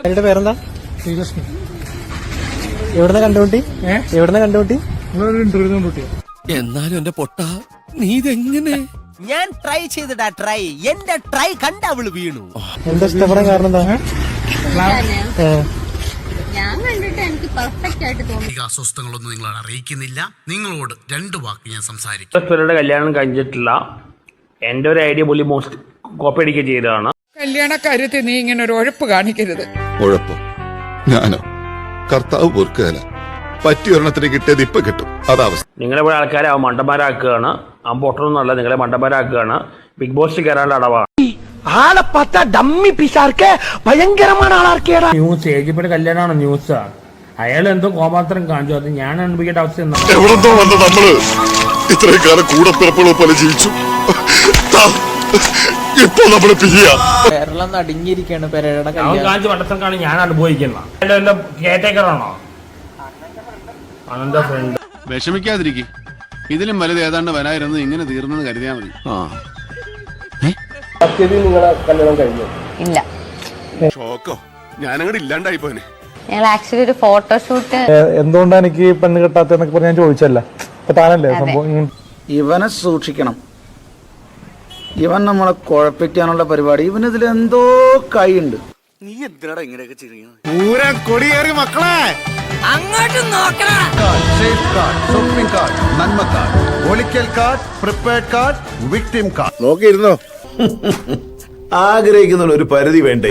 എന്റെ പേരെന്താ? ശ്രീകൃഷ്ണൻ. എവിടുന്ന കണ്ടുകൂട്ടി? എന്നാലും എന്റെ പൊട്ട നീ ഇതെങ്ങനെ? ഞാൻ ട്രൈ ചെയ്തിടാ ട്രൈ. എന്റെ ട്രൈ കണ്ട അവള് വീണു. എന്താ ഇഷ്ടപ്പെടാൻ കാരണം എന്താ? ഞാൻ കണ്ടിട്ട് എനിക്ക് പെർഫെക്റ്റ് ആയിട്ട് തോന്നി. അസ്വസ്ഥങ്ങളൊന്നും നിങ്ങൾ അറിയിക്കുന്നില്ല. നിങ്ങളോട് 2 വാക്ക് ഞാൻ സംസാരിക്കും. കല്യാണം കഴിഞ്ഞിട്ടില്ല. എന്റെ ഒരു ഐഡിയ പുള്ളി മോസ്റ്റ് കോപ്പി അടിക്കുക ചെയ്തതാണ്. കല്യാണ കാര്യത്തിൽ നീ ഇങ്ങനെ ഒരു ഉഴപ്പ് കാണിക്കരുത്. ഉഴപ്പോ? ഞാനോ? കർത്താവ് പൊറുക്കുകയല്ല. പറ്റിയൊരെണ്ണത്തിന് കിട്ടിയത് ഇപ്പൊ കിട്ടും. അതാവസ്ഥ. നിങ്ങളെ പോലെ ആൾക്കാരെ അവൻ മണ്ടന്മാരാക്കുകയാണ്. അവൻ പൊട്ടണമെന്നല്ല, നിങ്ങളെ മണ്ടന്മാരാക്കുകയാണ്. ബിഗ് ബോസ് കയറാനുള്ള അടവാണ്. ആളെ പത്ത ഡമ്മി പിശാർക്ക് ഭയങ്കരമാണ് ആളാർക്കേടാ. ന്യൂസ് ഏജിപ്പയുടെ കല്യാണമാണ് ന്യൂസാ. അയാൾ എന്തോ കോമാത്രം കാണിച്ചു. അത് ഞാൻ അനുഭവിക്കേണ്ട അവസ്ഥ എവിടെന്തോ വന്ന് നമ്മള് ഇത്രയും കാലം കൂടപ്പിറപ്പുകളെ പോലെ ജീവിച്ചു. ഇപ്പൊ നമ്മള് കേരളം നടുങ്ങിയിരിക്കാണ് പെരയുടെ അവൻ കാണിച്ച വട്ടത്തക്കാണ് ഞാൻ അനുഭവിക്കുന്നത്. എന്റെ കേറ്റേക്കറാണോ? അതെന്താ ഫ്രണ്ട്. വിഷമിക്കാതിരിക്കും. ഇതിലും വലുത് ഏതാണ്ട് വരായിരുന്നു. ഇങ്ങനെ തീർന്നെന്ന് കരുതിയാ മതി. ഇല്ല, ഷോക്കോ? ഞാനങ്ങോട്ട് ഇല്ലാണ്ടായി പോനെ. ഞങ്ങൾ ആക്ച്വലി ഒരു ഫോട്ടോഷൂട്ട്. എന്തുകൊണ്ടാ എനിക്ക് പെണ്ണ് കിട്ടാത്തെന്നൊക്കെ പറഞ്ഞ് ഞാൻ ചോദിച്ചല്ല. അപ്പൊ താനല്ലേ സംഭവം. ഇവനെ സൂക്ഷിക്കണം. ഇവൻ നമ്മളെ കുഴപ്പിക്കാനുള്ള പരിപാടി. ഇവനിതിൽ എന്തോ കൈയുണ്ട്. നീ എന്തിനാടാ ഇങ്ങനെയൊക്കെ ചെയ്യുന്നത്? പൂരം കൊടിയേറി മക്കളെ. അങ്ങോട്ട് നോക്കണ. സേഫ് കാർഡ്, ഷോപ്പിംഗ് കാർഡ്, നന്മ കാർഡ്, ഒളിക്കൽ card, prepared card, victim card. നോക്കിയിരുന്നോ? ആഗ്രഹിക്കുന്ന ഒരു പരിധി വേണ്ടേ?